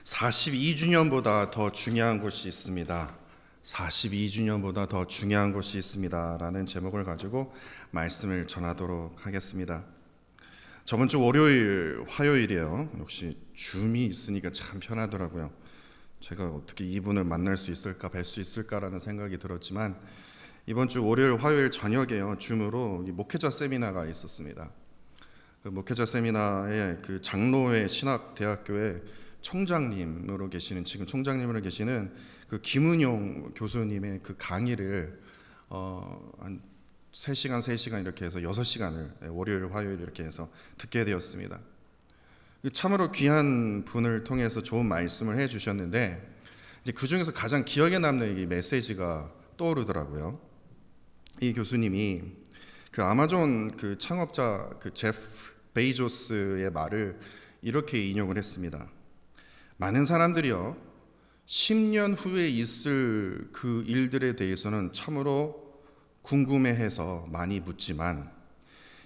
42주년보다 더 중요한 것이 있습니다. 42주년보다 더 중요한 것이 있습니다. 라는 제목을 가지고 말씀을 전하도록 하겠습니다. 저번 주 월요일, 화요일이에요. 역시 줌이 있으니까 참 편하더라고요. 제가 어떻게 이분을 만날 수 있을까, 뵐 수 있을까라는 생각이 들었지만 이번 주 월요일, 화요일 저녁에요. 줌으로 목회자 세미나가 있었습니다. 그 목회자 세미나에 그 장로회 신학대학교에 총장님으로 계시는 지금 총장님으로 계시는 그 김은용 교수님의 그 강의를 한 3시간 이렇게 해서 6시간을 월요일 화요일 이렇게 해서 듣게 되었습니다. 참으로 귀한 분을 통해서 좋은 말씀을 해 주셨는데 이제 그 중에서 가장 기억에 남는 이 메시지가 떠오르더라고요. 이 교수님이 그 아마존 그 창업자 그 제프 베이조스의 말을 이렇게 인용을 했습니다. 많은 사람들이요 10년 후에 있을 그 일들에 대해서는 참으로 궁금해해서 많이 묻지만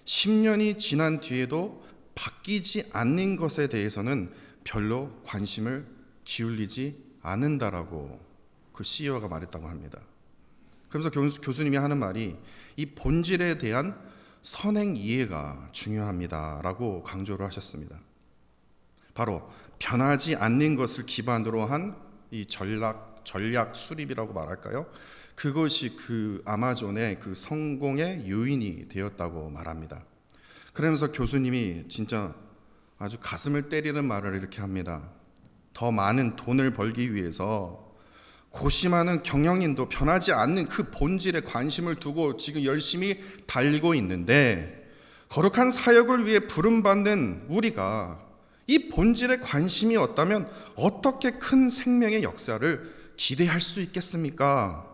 10년이 지난 뒤에도 바뀌지 않는 것에 대해서는 별로 관심을 기울이지 않는다라고 그 CEO가 말했다고 합니다. 그러면서 교수님이 하는 말이 이 본질에 대한 선행 이해가 중요합니다라고 강조를 하셨습니다. 바로 변하지 않는 것을 기반으로 한 이 전략 수립이라고 말할까요? 그것이 그 아마존의 그 성공의 요인이 되었다고 말합니다. 그러면서 교수님이 진짜 아주 가슴을 때리는 말을 이렇게 합니다. 더 많은 돈을 벌기 위해서 고심하는 경영인도 변하지 않는 그 본질에 관심을 두고 지금 열심히 달리고 있는데 거룩한 사역을 위해 부름받는 우리가 이 본질에 관심이 없다면 어떻게 큰 생명의 역사를 기대할 수 있겠습니까?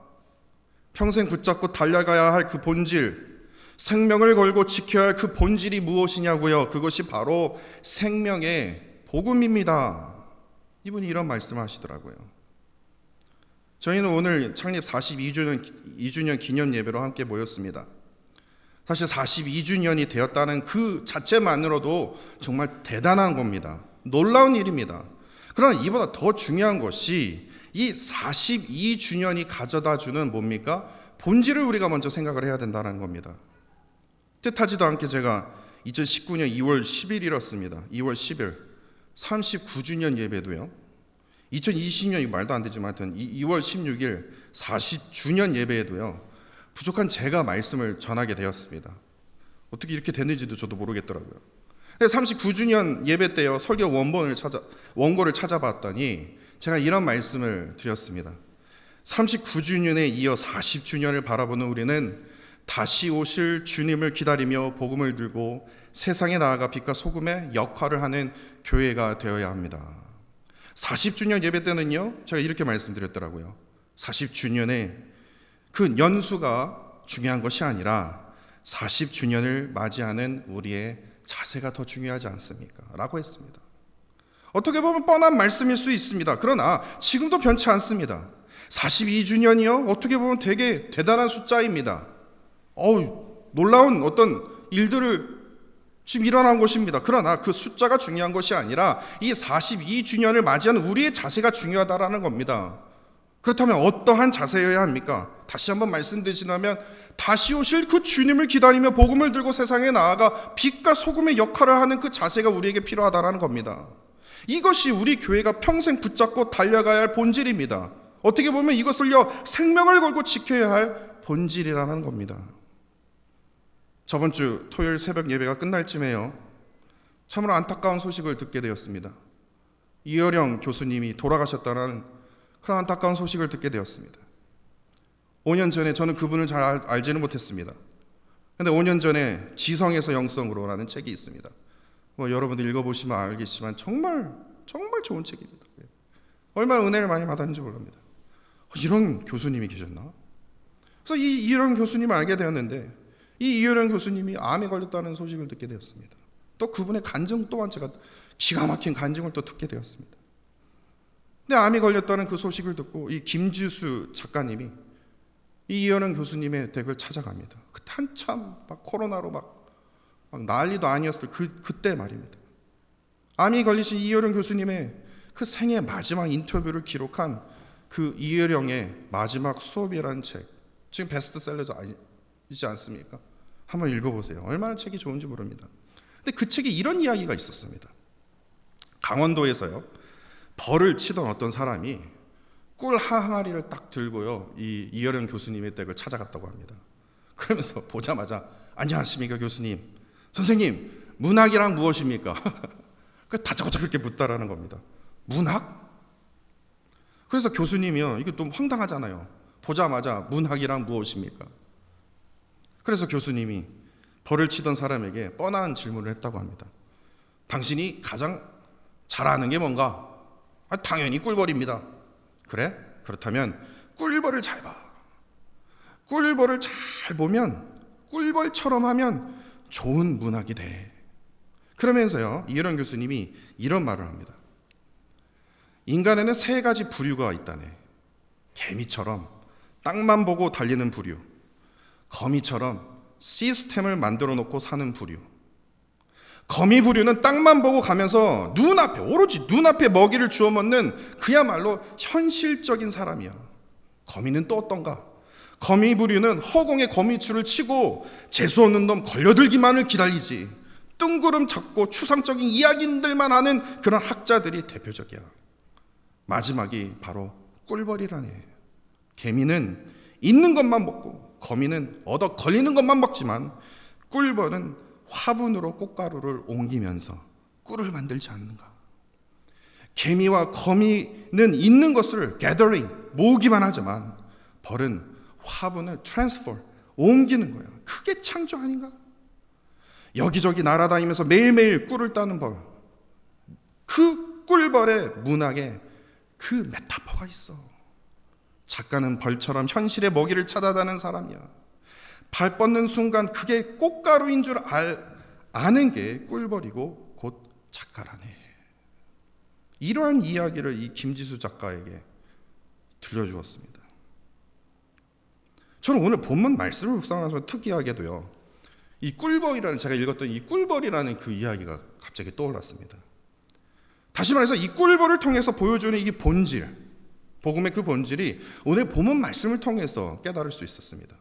평생 붙잡고 달려가야 할 그 본질, 생명을 걸고 지켜야 할 그 본질이 무엇이냐고요? 그것이 바로 생명의 복음입니다. 이분이 이런 말씀을 하시더라고요. 저희는 오늘 창립 42주년 기념 예배로 함께 모였습니다. 사실 42주년이 되었다는 그 자체만으로도 정말 대단한 겁니다. 놀라운 일입니다. 그러나 이보다 더 중요한 것이 이 42주년이 가져다주는 뭡니까? 본질을 우리가 먼저 생각을 해야 된다는 겁니다. 뜻하지도 않게 제가 2019년 2월 10일이었습니다. 2월 10일 39주년 예배도요. 2020년 말도 안 되지만 하여튼 2월 16일 40주년 예배에도요. 부족한 제가 말씀을 전하게 되었습니다. 어떻게 이렇게 됐는지도 저도 모르겠더라고요. 39주년 예배 때요 설교 원고를 찾아봤더니 제가 이런 말씀을 드렸습니다. 39주년에 이어 40주년을 바라보는 우리는 다시 오실 주님을 기다리며 복음을 들고 세상에 나아가 빛과 소금의 역할을 하는 교회가 되어야 합니다. 40주년 예배 때는요 제가 이렇게 말씀드렸더라고요. 40주년에 그 연수가 중요한 것이 아니라 40주년을 맞이하는 우리의 자세가 더 중요하지 않습니까? 라고 했습니다. 어떻게 보면 뻔한 말씀일 수 있습니다. 그러나 지금도 변치 않습니다. 42주년이요? 어떻게 보면 되게 대단한 숫자입니다. 놀라운 어떤 일들을 지금 일어난 것입니다. 그러나 그 숫자가 중요한 것이 아니라 이 42주년을 맞이하는 우리의 자세가 중요하다라는 겁니다. 그렇다면 어떠한 자세여야 합니까? 다시 한번 말씀드리자면 다시 오실 그 주님을 기다리며 복음을 들고 세상에 나아가 빛과 소금의 역할을 하는 그 자세가 우리에게 필요하다는 겁니다. 이것이 우리 교회가 평생 붙잡고 달려가야 할 본질입니다. 어떻게 보면 이것을요 생명을 걸고 지켜야 할 본질이라는 겁니다. 저번 주 토요일 새벽 예배가 끝날 쯤에요 참으로 안타까운 소식을 듣게 되었습니다. 이어령 교수님이 돌아가셨다는 그런 안타까운 소식을 듣게 되었습니다. 5년 전에 저는 그분을 잘 알지는 못했습니다. 그런데 5년 전에 지성에서 영성으로라는 책이 있습니다. 여러분들 읽어보시면 알겠지만 정말 좋은 책입니다. 얼마나 은혜를 많이 받았는지 모릅니다. 이런 교수님이 계셨나? 그래서 이런 교수님을 알게 되었는데 이 이어령 교수님이 암에 걸렸다는 소식을 듣게 되었습니다. 또 그분의 간증 또한 제가 기가 막힌 간증을 또 듣게 되었습니다. 근데 암이 걸렸다는 그 소식을 듣고 이 김지수 작가님이 이 이현은 교수님의 댁을 찾아갑니다. 그때 한참 막 코로나로 막 난리도 아니었을 그때 말입니다. 암이 걸리신 이현은 교수님의 그 생애 마지막 인터뷰를 기록한 그 이혜령의 마지막 수업이라는 책, 지금 베스트셀러이지 않습니까? 한번 읽어보세요. 얼마나 책이 좋은지 모릅니다. 근데 그 책에 이런 이야기가 있었습니다. 강원도에서요, 벌을 치던 어떤 사람이 꿀 항아리를 딱 들고요, 이 이혜령 교수님의 댁을 찾아갔다고 합니다. 그러면서 보자마자 안녕하십니까 교수님, 선생님 문학이란 무엇입니까? 다짜고짜 그렇게 묻다라는 겁니다. 문학? 그래서 교수님이요, 이게 좀 황당하잖아요. 보자마자 문학이란 무엇입니까? 그래서 교수님이 벌을 치던 사람에게 뻔한 질문을 했다고 합니다. 당신이 가장 잘 아는 게 뭔가? 당연히 꿀벌입니다. 그래? 그렇다면 꿀벌을 잘 봐. 꿀벌을 잘 보면, 꿀벌처럼 하면 좋은 문학이 돼. 그러면서요, 이혜령 교수님이 이런 말을 합니다. 인간에는 3가지 부류가 있다네. 개미처럼 땅만 보고 달리는 부류, 거미처럼 시스템을 만들어 놓고 사는 부류. 거미 부류는 땅만 보고 가면서 눈앞에, 오로지 눈앞에 먹이를 주워 먹는 그야말로 현실적인 사람이야. 거미는 또 어떤가? 거미 부류는 허공에 거미줄을 치고 재수없는 놈 걸려들기만을 기다리지. 뜬구름 잡고 추상적인 이야기들만 하는 그런 학자들이 대표적이야. 마지막이 바로 꿀벌이라네. 개미는 있는 것만 먹고 거미는 얻어 걸리는 것만 먹지만 꿀벌은 화분으로 꽃가루를 옮기면서 꿀을 만들지 않는가. 개미와 거미는 있는 것을 gathering, 모으기만 하지만 벌은 화분을 transfer, 옮기는 거야. 그게 창조 아닌가? 여기저기 날아다니면서 매일매일 꿀을 따는 벌, 그 꿀벌의 문학에 그 메타포가 있어. 작가는 벌처럼 현실의 먹이를 찾아다니는 사람이야. 발 뻗는 순간 그게 꽃가루인 줄 아는 게 꿀벌이고 곧 작가라네. 이러한 이야기를 이 김지수 작가에게 들려주었습니다. 저는 오늘 본문 말씀을 묵상하면서 특이하게도요, 이 꿀벌이라는, 제가 읽었던 이 꿀벌이라는 그 이야기가 갑자기 떠올랐습니다. 다시 말해서 이 꿀벌을 통해서 보여주는 이 본질, 복음의 그 본질이 오늘 본문 말씀을 통해서 깨달을 수 있었습니다.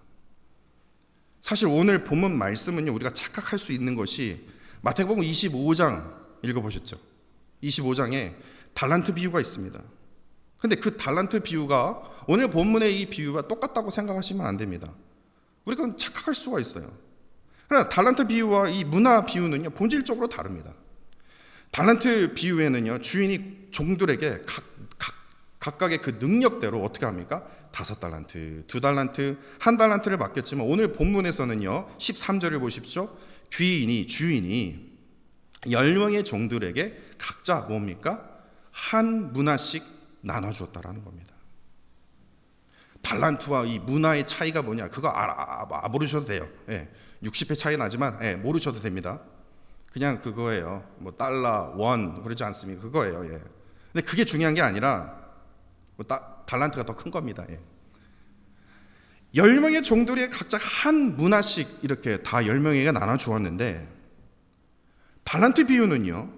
사실 오늘 본문 말씀은요, 우리가 착각할 수 있는 것이 마태복음 25장 읽어보셨죠? 25장에 달란트 비유가 있습니다. 근데 그 달란트 비유가 오늘 본문의 이 비유와 똑같다고 생각하시면 안 됩니다. 우리가 착각할 수가 있어요. 그러나 달란트 비유와 이 문화 비유는요, 본질적으로 다릅니다. 달란트 비유에는요, 주인이 종들에게 각각의 그 능력대로 어떻게 합니까? 5달란트, 2달란트, 1달란트를 맡겼지만 오늘 본문에서는요, 13절을 보십시오. 주인이 10명의 종들에게 각자 뭡니까? 한 문화씩 나눠주었다라는 겁니다. 달란트와 이 문화의 차이가 뭐냐? 그거 모르셔도 돼요. 60회 차이 나지만 모르셔도 됩니다. 그냥 그거예요. 뭐 달러, 원 그러지 않습니까? 그거예요. 근데 그게 중요한 게 아니라 달란트가 더 큰 겁니다. 10명의 종들이 각자 한 문화씩 이렇게 다 10명에게 나눠 주었는데, 달란트 비유는요,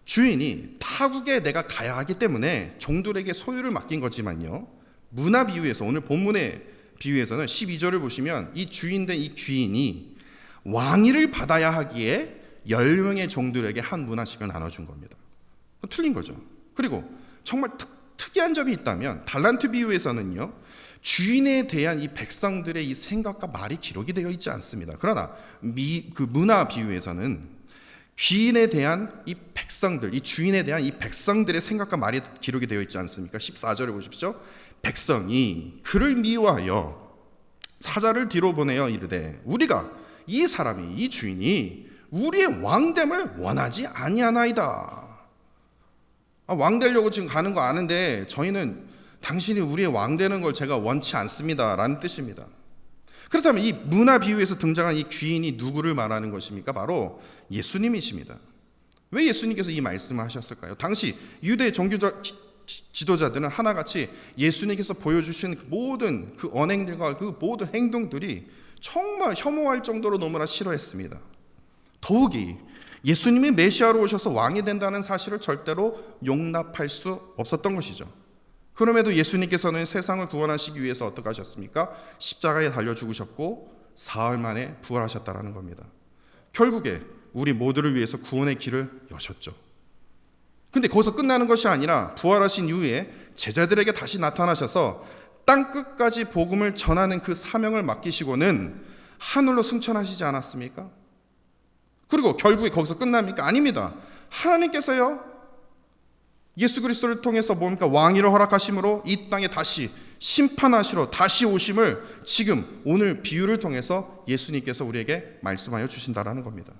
주인이 타국에 내가 가야 하기 때문에 종들에게 소유를 맡긴 거지만요, 문화 비유에서, 오늘 본문의 비유에서는 12절을 보시면 이 주인된 이 귀인이 왕위를 받아야 하기에 10명의 종들에게 한 문화씩을 나눠준 겁니다. 틀린 거죠. 그리고 정말 특이한 점이 있다면 달란트 비유에서는요, 주인에 대한 이 백성들의 이 생각과 말이 기록이 되어 있지 않습니다. 그러나 그 문화 비유에서는 귀인에 대한 이 백성들, 이 주인에 대한 이 백성들의 생각과 말이 기록이 되어 있지 않습니까? 14절을 보십시오. 백성이 그를 미워하여 사자를 뒤로 보내어 이르되 우리가 이 사람이, 이 주인이 우리의 왕됨을 원하지 아니하나이다. 왕 되려고 지금 가는 거 아는데 저희는 당신이 우리의 왕 되는 걸 제가 원치 않습니다 라는 뜻입니다. 그렇다면 이 문화 비유에서 등장한 이 귀인이 누구를 말하는 것입니까? 바로 예수님이십니다. 왜 예수님께서 이 말씀을 하셨을까요? 당시 유대 종교적 지도자들은 하나같이 예수님께서 보여주신 모든 그 언행들과 그 모든 행동들이 정말 혐오할 정도로 너무나 싫어했습니다. 더욱이 예수님이 메시아로 오셔서 왕이 된다는 사실을 절대로 용납할 수 없었던 것이죠. 그럼에도 예수님께서는 세상을 구원하시기 위해서 어떻게 하셨습니까? 십자가에 달려 죽으셨고 사흘 만에 부활하셨다라는 겁니다. 결국에 우리 모두를 위해서 구원의 길을 여셨죠. 근데 거기서 끝나는 것이 아니라 부활하신 이후에 제자들에게 다시 나타나셔서 땅끝까지 복음을 전하는 그 사명을 맡기시고는 하늘로 승천하시지 않았습니까? 그리고 결국에 거기서 끝납니까? 아닙니다. 하나님께서요, 예수 그리스도를 통해서 뭡니까? 왕위를 허락하심으로 이 땅에 다시 심판하시러 다시 오심을 지금 오늘 비유를 통해서 예수님께서 우리에게 말씀하여 주신다라는 겁니다.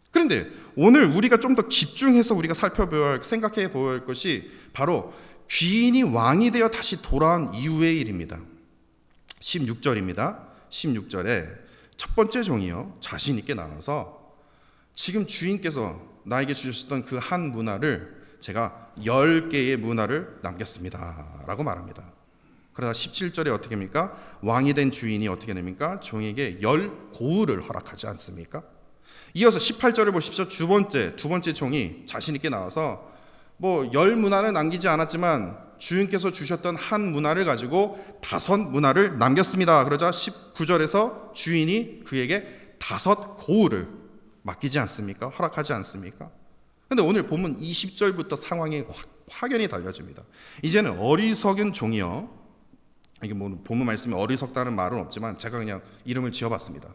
그런데 오늘 우리가 좀 더 집중해서 우리가 살펴보아야 할, 생각해 보아야 할 것이 바로 귀인이 왕이 되어 다시 돌아온 이후의 일입니다. 16절입니다. 16절에 첫 번째 종이요, 자신 있게 나와서 지금 주인께서 나에게 주셨던 그 한 문화를 제가 10개의 문화를 남겼습니다 라고 말합니다. 그러다 17절에 어떻게 합니까? 왕이 된 주인이 어떻게 됩니까? 종에게 10고을을 허락하지 않습니까? 이어서 18절을 보십시오. 두 번째 종이 자신 있게 나와서 10문화를 남기지 않았지만 주인께서 주셨던 한 문화를 가지고 5문화를 남겼습니다. 그러자 19절에서 주인이 그에게 5고을을 맡기지 않습니까? 허락하지 않습니까? 근데 오늘 보면 20절부터 상황이 확연히 달라집니다. 이제는 어리석은 종이요, 이게 본문 말씀에 어리석다는 말은 없지만 제가 그냥 이름을 지어봤습니다.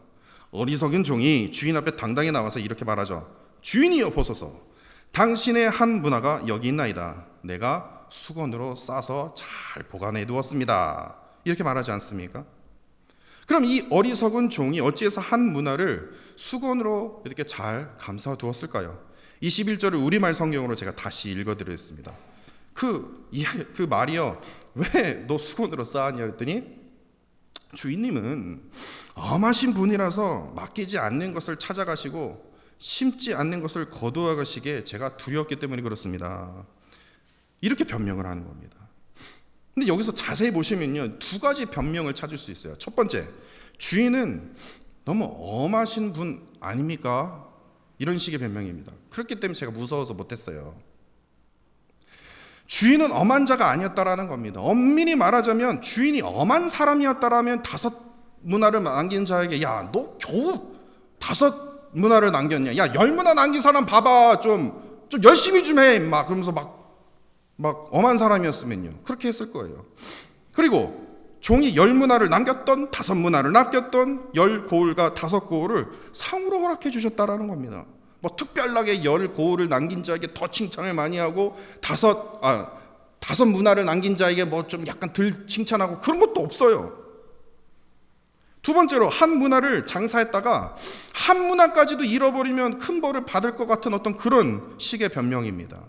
어리석은 종이 주인 앞에 당당히 나와서 이렇게 말하죠. 주인이여 보소서, 당신의 한 문화가 여기 있나이다. 내가 수건으로 싸서 잘 보관해 두었습니다. 이렇게 말하지 않습니까? 그럼 이 어리석은 종이 어찌해서 한 문화를 수건으로 이렇게 잘 감싸 두었을까요? 21절을 우리말 성경으로 제가 다시 읽어드리겠습니다. 그 말이요, 왜 너 수건으로 쌓았냐 했더니 주인님은 엄하신 분이라서 맡기지 않는 것을 찾아가시고 심지 않는 것을 거두어 가시기에 제가 두려웠기 때문에 그렇습니다. 이렇게 변명을 하는 겁니다. 근데 여기서 자세히 보시면요, 두 가지 변명을 찾을 수 있어요. 첫 번째, 주인은 너무 엄하신 분 아닙니까? 이런 식의 변명입니다. 그렇기 때문에 제가 무서워서 못했어요. 주인은 엄한 자가 아니었다라는 겁니다. 엄밀히 말하자면 주인이 엄한 사람이었다라면 5문화를 남긴 자에게 야, 너 겨우 5문화를 남겼냐? 야, 10문화 남긴 사람 봐봐. 좀 열심히 좀 해. 그러면서 막 엄한 사람이었으면요, 그렇게 했을 거예요. 그리고 종이 10문화를 남겼던 5문화를 남겼던 10고을과 5고을을 상으로 허락해 주셨다라는 겁니다. 특별하게 10고을을 남긴 자에게 더 칭찬을 많이 하고 5문화를 남긴 자에게 좀 약간 덜 칭찬하고 그런 것도 없어요. 두 번째로 한 문화를 장사했다가 한 문화까지도 잃어버리면 큰 벌을 받을 것 같은 어떤 그런 식의 변명입니다.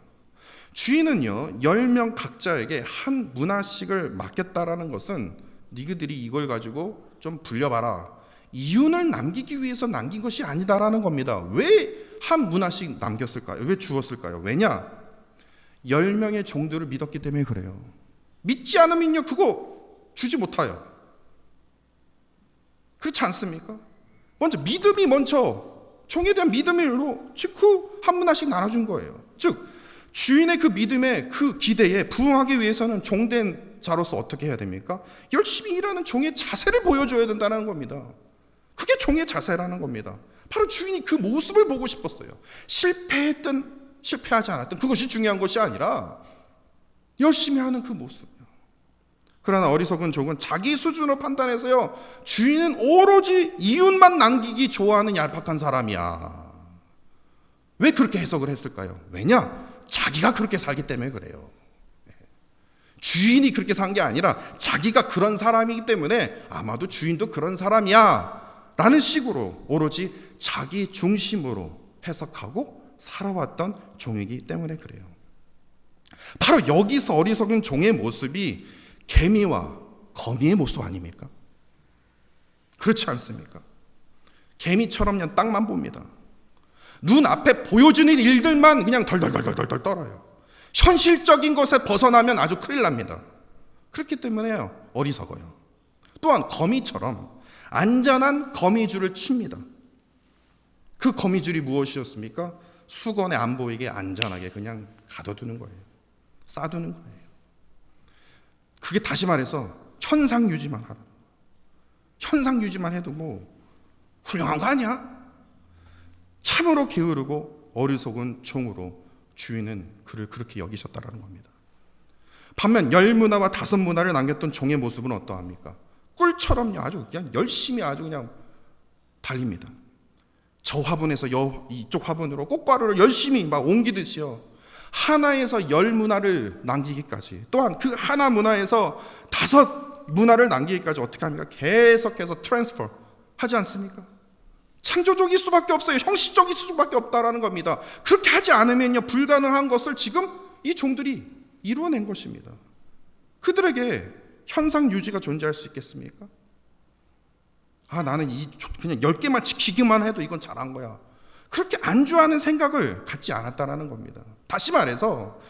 주인은요, 10명 각자에게 한 문화씩을 맡겼다라는 것은 니그들이 이걸 가지고 좀 불려봐라, 이윤을 남기기 위해서 남긴 것이 아니다라는 겁니다. 왜 한 문화씩 남겼을까요? 왜 주었을까요? 왜냐? 10명의 종들을 믿었기 때문에 그래요. 믿지 않으면요, 그거 주지 못해요. 그렇지 않습니까? 믿음이 먼저, 종에 대한 믿음으로 즉 그 한 문화씩 나눠준 거예요. 즉 주인의 그 믿음에, 그 기대에 부응하기 위해서는 종된 자로서 어떻게 해야 됩니까? 열심히 일하는 종의 자세를 보여줘야 된다는 겁니다. 그게 종의 자세라는 겁니다. 바로 주인이 그 모습을 보고 싶었어요. 실패했든 실패하지 않았든 그것이 중요한 것이 아니라 열심히 하는 그 모습이요. 그러나 어리석은 종은 자기 수준으로 판단해서요, 주인은 오로지 이윤만 남기기 좋아하는 얄팍한 사람이야. 왜 그렇게 해석을 했을까요? 왜냐? 자기가 그렇게 살기 때문에 그래요. 주인이 그렇게 산 게 아니라 자기가 그런 사람이기 때문에 아마도 주인도 그런 사람이야 라는 식으로 오로지 자기 중심으로 해석하고 살아왔던 종이기 때문에 그래요. 바로 여기서 어리석은 종의 모습이 개미와 거미의 모습 아닙니까? 그렇지 않습니까? 개미처럼 그냥 땅만 봅니다. 눈앞에 보여주는 일들만 그냥 덜덜덜덜덜 떨어요. 현실적인 것에 벗어나면 아주 큰일 납니다. 그렇기 때문에요, 어리석어요. 또한 거미처럼 안전한 거미줄을 칩니다. 그 거미줄이 무엇이었습니까? 수건에 안 보이게 안전하게 그냥 가둬두는 거예요. 싸두는 거예요. 그게 다시 말해서 현상 유지만 하라. 현상 유지만 해도 뭐 훌륭한 거 아니야? 참으로 게으르고 어리석은 종으로 주인은 그를 그렇게 여기셨다라는 겁니다. 반면 10문화와 5문화를 남겼던 종의 모습은 어떠합니까? 꿀처럼요, 아주 그냥 열심히 아주 그냥 달립니다. 저 화분에서 이쪽 화분으로 꽃가루를 열심히 막 옮기듯이요, 하나에서 10문화를 남기기까지, 또한 그 하나 문화에서 5문화를 남기기까지 어떻게 합니까? 계속해서 트랜스퍼 하지 않습니까? 창조적일 수밖에 없어요. 형식적일 수밖에 없다라는 겁니다. 그렇게 하지 않으면요, 불가능한 것을 지금 이 종들이 이루어낸 것입니다. 그들에게 현상 유지가 존재할 수 있겠습니까? 나는 그냥 10개만 지키기만 해도 이건 잘한 거야. 그렇게 안주하는 생각을 갖지 않았다라는 겁니다. 다시 말해서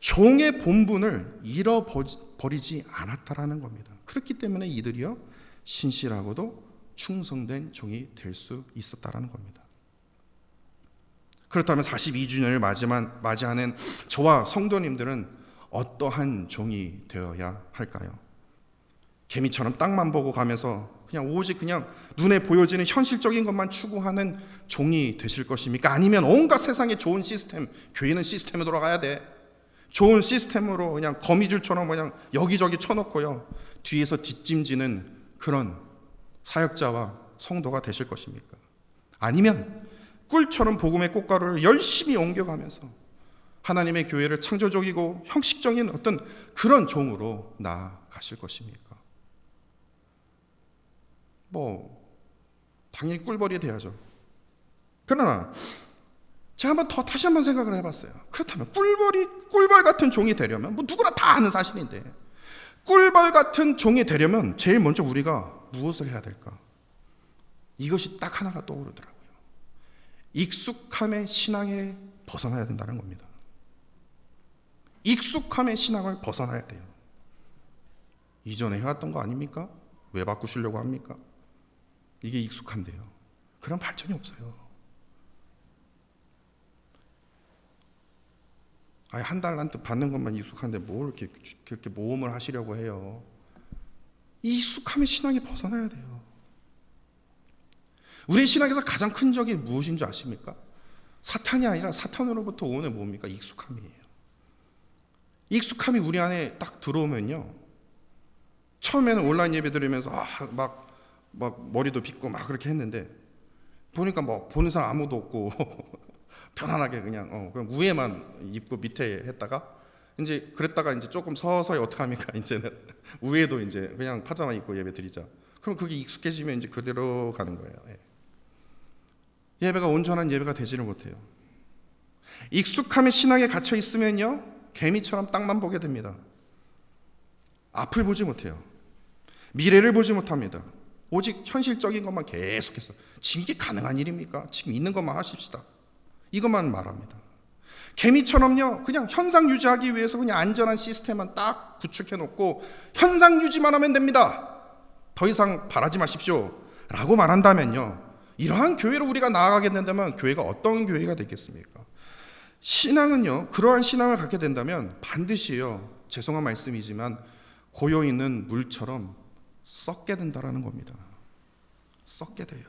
종의 본분을 잃어버리지 않았다라는 겁니다. 그렇기 때문에 이들이요, 신실하고도 충성된 종이 될 수 있었다라는 겁니다. 그렇다면 42주년을 맞이하는 저와 성도님들은 어떠한 종이 되어야 할까요? 개미처럼 땅만 보고 가면서 그냥 오직 그냥 눈에 보여지는 현실적인 것만 추구하는 종이 되실 것입니까? 아니면 온갖 세상의 좋은 시스템, 교회는 시스템에 돌아가야 돼, 좋은 시스템으로 그냥 거미줄처럼 그냥 여기저기 쳐놓고요, 뒤에서 뒷짐지는 그런 사역자와 성도가 되실 것입니까? 아니면 꿀처럼 복음의 꽃가루를 열심히 옮겨가면서 하나님의 교회를 창조적이고 형식적인 어떤 그런 종으로 나아가실 것입니까? 당연히 꿀벌이 돼야죠. 그러나 제가 다시 한번 생각을 해봤어요. 그렇다면 꿀벌 같은 종이 되려면, 누구나 다 아는 사실인데, 꿀벌 같은 종이 되려면 제일 먼저 우리가 무엇을 해야 될까? 이것이 딱 하나가 떠오르더라고요. 익숙함의 신앙에 벗어나야 된다는 겁니다. 익숙함의 신앙을 벗어나야 돼요. 이전에 해왔던 거 아닙니까? 왜 바꾸시려고 합니까? 이게 익숙한데요, 그런 발전이 없어요. 한 달란트 받는 것만 익숙한데 뭘 그렇게 모험을 하시려고 해요? 이 익숙함의 신앙에 벗어나야 돼요. 우리 신앙에서 가장 큰 적이 무엇인 줄 아십니까? 사탄이 아니라 사탄으로부터 오는 뭡니까? 익숙함이에요. 익숙함이 우리 안에 딱 들어오면요, 처음에는 온라인 예배 드리면서 막 머리도 빗고 막 그렇게 했는데, 보니까 보는 사람 아무도 없고 편안하게 그냥 위에만 입고 밑에 했다가, 이제 그랬다가 이제 조금 서서히 어떻게 합니까? 이제는 위에도 이제 그냥 파자마 입고 예배 드리자. 그럼 그게 익숙해지면 이제 그대로 가는 거예요. 예배가 온전한 예배가 되지를 못해요. 익숙함의 신앙에 갇혀 있으면요, 개미처럼 땅만 보게 됩니다. 앞을 보지 못해요. 미래를 보지 못합니다. 오직 현실적인 것만 계속해서, 지금 이게 가능한 일입니까? 지금 있는 것만 하십시다, 이것만 말합니다. 개미처럼요, 그냥 현상 유지하기 위해서 그냥 안전한 시스템만 딱 구축해 놓고 현상 유지만 하면 됩니다, 더 이상 바라지 마십시오 라고 말한다면요, 이러한 교회로 우리가 나아가게 된다면 교회가 어떤 교회가 되겠습니까? 신앙은요, 그러한 신앙을 갖게 된다면 반드시요, 죄송한 말씀이지만 고여있는 물처럼 썩게 된다라는 겁니다. 썩게 돼요.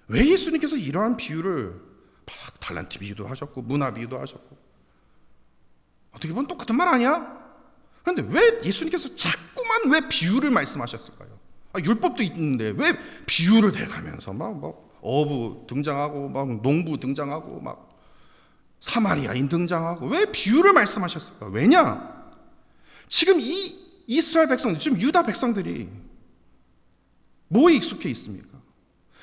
왜 예수님께서 이러한 비유를 막 달란트 비유도 하셨고 문화 비유도 하셨고, 어떻게 보면 똑같은 말 아니야? 그런데 왜 예수님께서 자꾸만 왜 비유를 말씀하셨을까요? 율법도 있는데 왜 비유를 대가면서 막 어부 등장하고 막 농부 등장하고 막 사마리아인 등장하고 왜 비유를 말씀하셨을까? 왜냐? 지금 이 이스라엘 백성들, 지금 유다 백성들이 뭐에 익숙해 있습니까?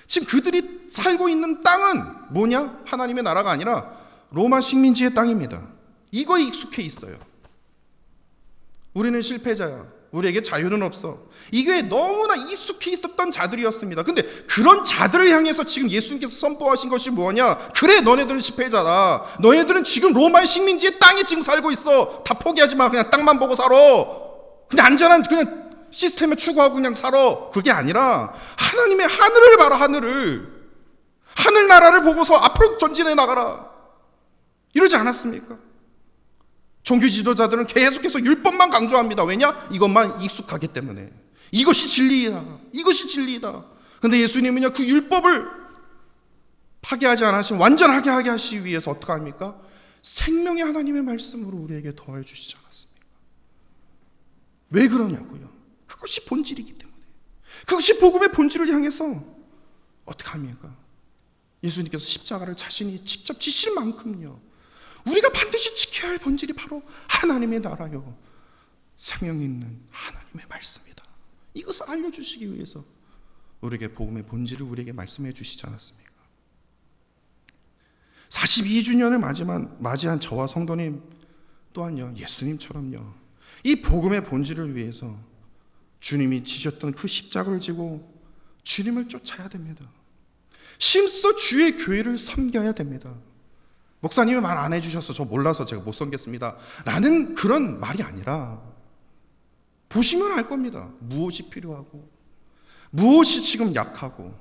지금 그들이 살고 있는 땅은 뭐냐? 하나님의 나라가 아니라 로마 식민지의 땅입니다. 이거에 익숙해 있어요. 우리는 실패자야, 우리에게 자유는 없어, 이게 너무나 익숙해 있었던 자들이었습니다. 근데 그런 자들을 향해서 지금 예수님께서 선포하신 것이 뭐냐? 그래, 너네들은 실패자다, 너네들은 지금 로마의 식민지의 땅에 지금 살고 있어, 다 포기하지 마, 그냥 땅만 보고 살아, 그냥 안전한 그냥 시스템에 추구하고 그냥 살아. 그게 아니라 하나님의 하늘을 봐라, 하늘을. 하늘나라를 보고서 앞으로 전진해 나가라, 이러지 않았습니까? 종교 지도자들은 계속해서 율법만 강조합니다. 왜냐? 이것만 익숙하기 때문에. 이것이 진리이다, 이것이 진리이다. 근데 예수님은요, 그 율법을 파괴하지 않으시면 완전하게 하게 하시기 위해서 어떻게 합니까? 생명의 하나님의 말씀으로 우리에게 더해 주시지 않았습니까? 왜 그러냐고요? 그것이 본질이기 때문에. 그것이 복음의 본질을 향해서 어떻게 합니까? 예수님께서 십자가를 자신이 직접 지실 만큼요, 우리가 반드시 지켜야 할 본질이 바로 하나님의 나라요, 생명 있는 하나님의 말씀이다. 이것을 알려주시기 위해서 우리에게 복음의 본질을 우리에게 말씀해 주시지 않았습니까? 42주년을 맞이한 저와 성도님 또한요, 예수님처럼요, 이 복음의 본질을 위해서 주님이 지셨던 그 십자가를 지고 주님을 쫓아야 됩니다. 힘써 주의 교회를 섬겨야 됩니다. 목사님이 말 안 해주셔서 저 몰라서 제가 못 섬겼습니다 라는 그런 말이 아니라, 보시면 알 겁니다. 무엇이 필요하고 무엇이 지금 약하고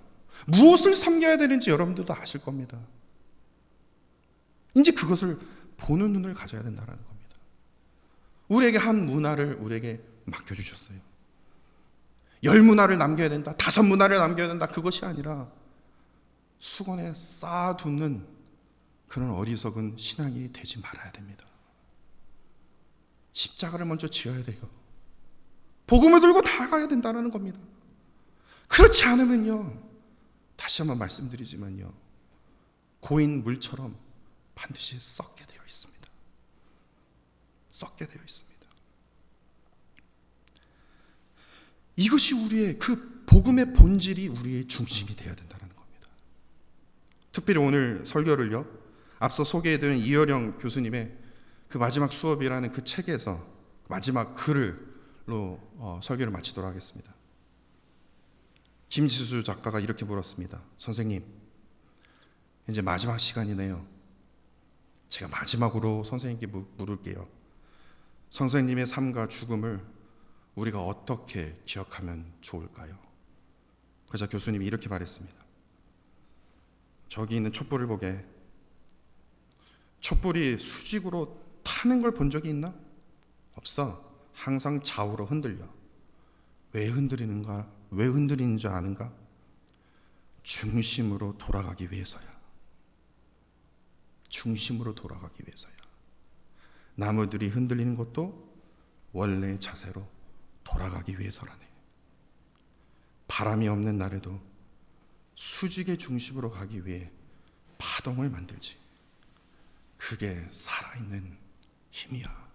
무엇을 섬겨야 되는지 여러분들도 아실 겁니다. 이제 그것을 보는 눈을 가져야 된다는 겁니다. 우리에게 한 문화를 우리에게 맡겨주셨어요. 10문화를 남겨야 된다, 5문화를 남겨야 된다, 그것이 아니라 수건에 쌓아두는 그런 어리석은 신앙이 되지 말아야 됩니다. 십자가를 먼저 지어야 돼요. 복음을 들고 나아가야 된다는 겁니다. 그렇지 않으면요, 다시 한번 말씀드리지만요, 고인 물처럼 반드시 썩게 되어 있습니다. 썩게 되어 있습니다. 이것이 우리의 그 복음의 본질이 우리의 중심이 되어야 된다는 겁니다. 특별히 오늘 설교를요, 앞서 소개해드린 이어령 교수님의 그 마지막 수업이라는 그 책에서 마지막 글로 설교를 마치도록 하겠습니다. 김지수 작가가 이렇게 물었습니다. 선생님, 이제 마지막 시간이네요. 제가 마지막으로 선생님께 물을게요. 선생님의 삶과 죽음을 우리가 어떻게 기억하면 좋을까요? 그러자 교수님이 이렇게 말했습니다. 저기 있는 촛불을 보게. 촛불이 수직으로 타는 걸 본 적이 있나? 없어. 항상 좌우로 흔들려. 왜 흔들리는가? 왜 흔들리는 줄 아는가? 중심으로 돌아가기 위해서야. 중심으로 돌아가기 위해서야. 나무들이 흔들리는 것도 원래의 자세로 돌아가기 위해서라네. 바람이 없는 날에도 수직의 중심으로 가기 위해 파동을 만들지. 그게 살아있는 힘이야.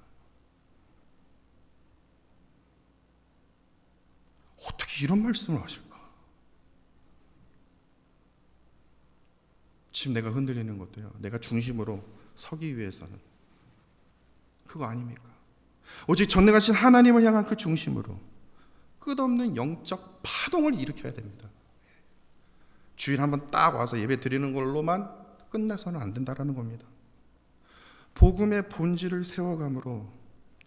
어떻게 이런 말씀을 하실까? 지금 내가 흔들리는 것도요, 내가 중심으로 서기 위해서는 그거 아닙니까? 오직 전능하신 하나님을 향한 그 중심으로 끝없는 영적 파동을 일으켜야 됩니다. 주일 한번 딱 와서 예배 드리는 걸로만 끝나서는 안 된다는 겁니다. 복음의 본질을 세워감으로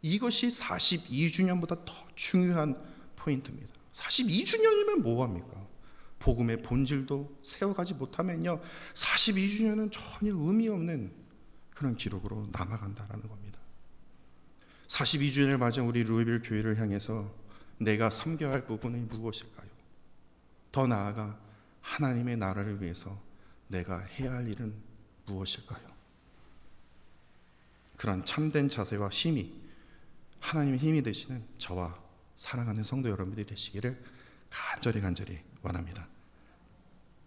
이것이 42주년보다 더 중요한 포인트입니다. 42주년이면 뭐합니까? 복음의 본질도 세워가지 못하면요, 42주년은 전혀 의미 없는 그런 기록으로 남아간다는 겁니다. 42주년을 맞이한 우리 루이빌 교회를 향해서 내가 섬겨야 할 부분이 무엇일까요? 더 나아가 하나님의 나라를 위해서 내가 해야 할 일은 무엇일까요? 그런 참된 자세와 힘이 하나님의 힘이 되시는 저와 사랑하는 성도 여러분들이 되시기를 간절히 원합니다.